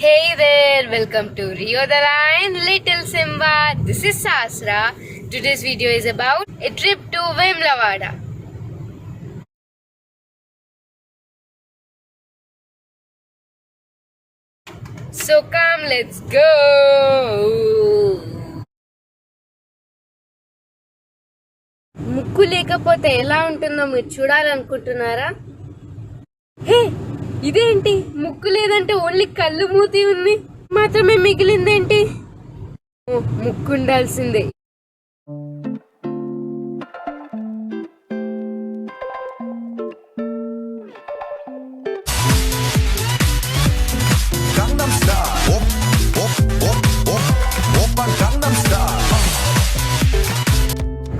Hey there, welcome to Rio the Lion, Little Simba. This is Sasra. Today's video is about a trip to Vemlavada. So come, let's go. ముక్కు లేకపోతే ఎలా ఉంటుందో మీరు చూడాలనుకుంటున్నారా? హే, ఇదేంటి ముక్కు లేదంటే ఓన్లీ కళ్ళు మూతి ఉంది మాత్రమే మిగిలిందేంటి? ముక్కు ఉండాల్సిందే.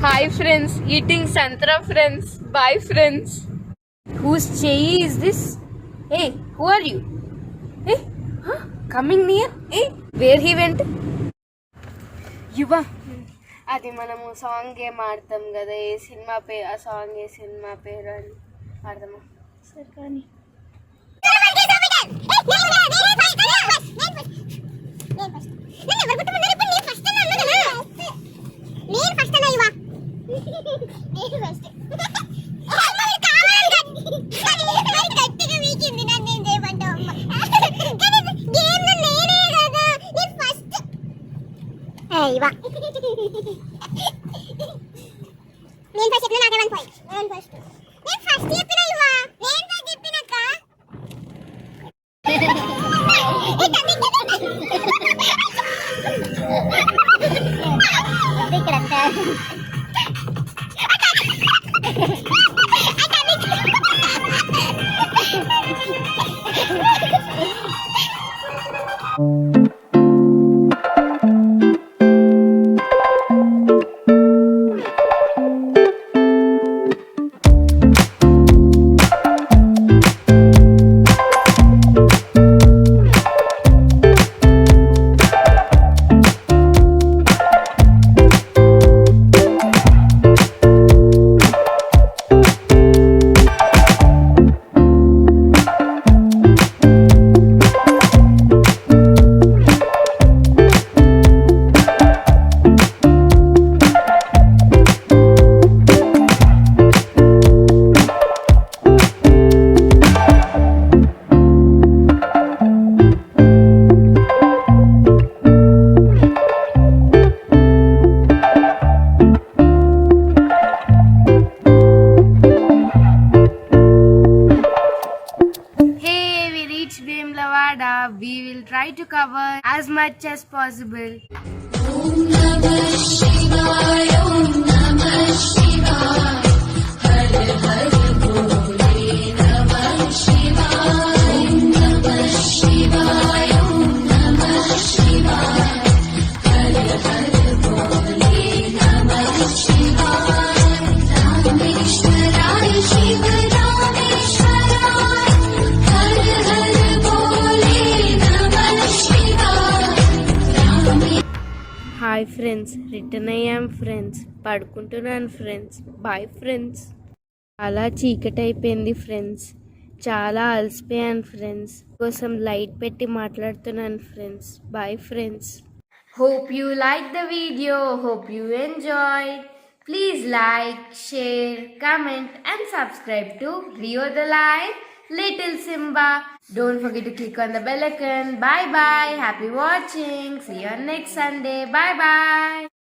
Hi friends, eating Santra friends. Bye friends. Whose chai is this? Hey, who are you? Hey, huh? Coming near? Hey, where he went? యువ అది మనము సాంగ్ గేమ్ ఆడతాం కదా, ఏ సినిమా పేరు ఆ సాంగ్, ఏ సినిమా పేరు అని ఆడదామా? సరే కానీ నేను ఫస్ట్ చెప్పిన నాకే 1 పాయింట్. నేను ఫస్ట్ చెప్పిన ఇవ్వ నేను ఫస్ట్ చెప్పినక్క ఇక్కడంతా we will try to cover as much as possible. Om Namah Shivaya, Om Namah Shivaya, Har Har Bole Namah Shivaya, Om Namah Shivaya, Om Namah Shivaya, Har Har Bole Namah Shivaya, Rameshwaraya Shiva hi friends, return అయ్యాం friends, పడుకుంటున్నాను friends. Bye friends. చాలా చీకటి అయిపోయింది friends, చాలా అలసిపోయాను friends. కోసం light పెట్టి మాట్లాడుతున్నాను friends. Bye friends. Hope you like the video, hope you enjoy. Please like, share, comment and subscribe to Rio the Lion, Little Simba. Don't forget to click on the bell icon. Bye bye. Happy watching. See you on next Sunday. Bye bye.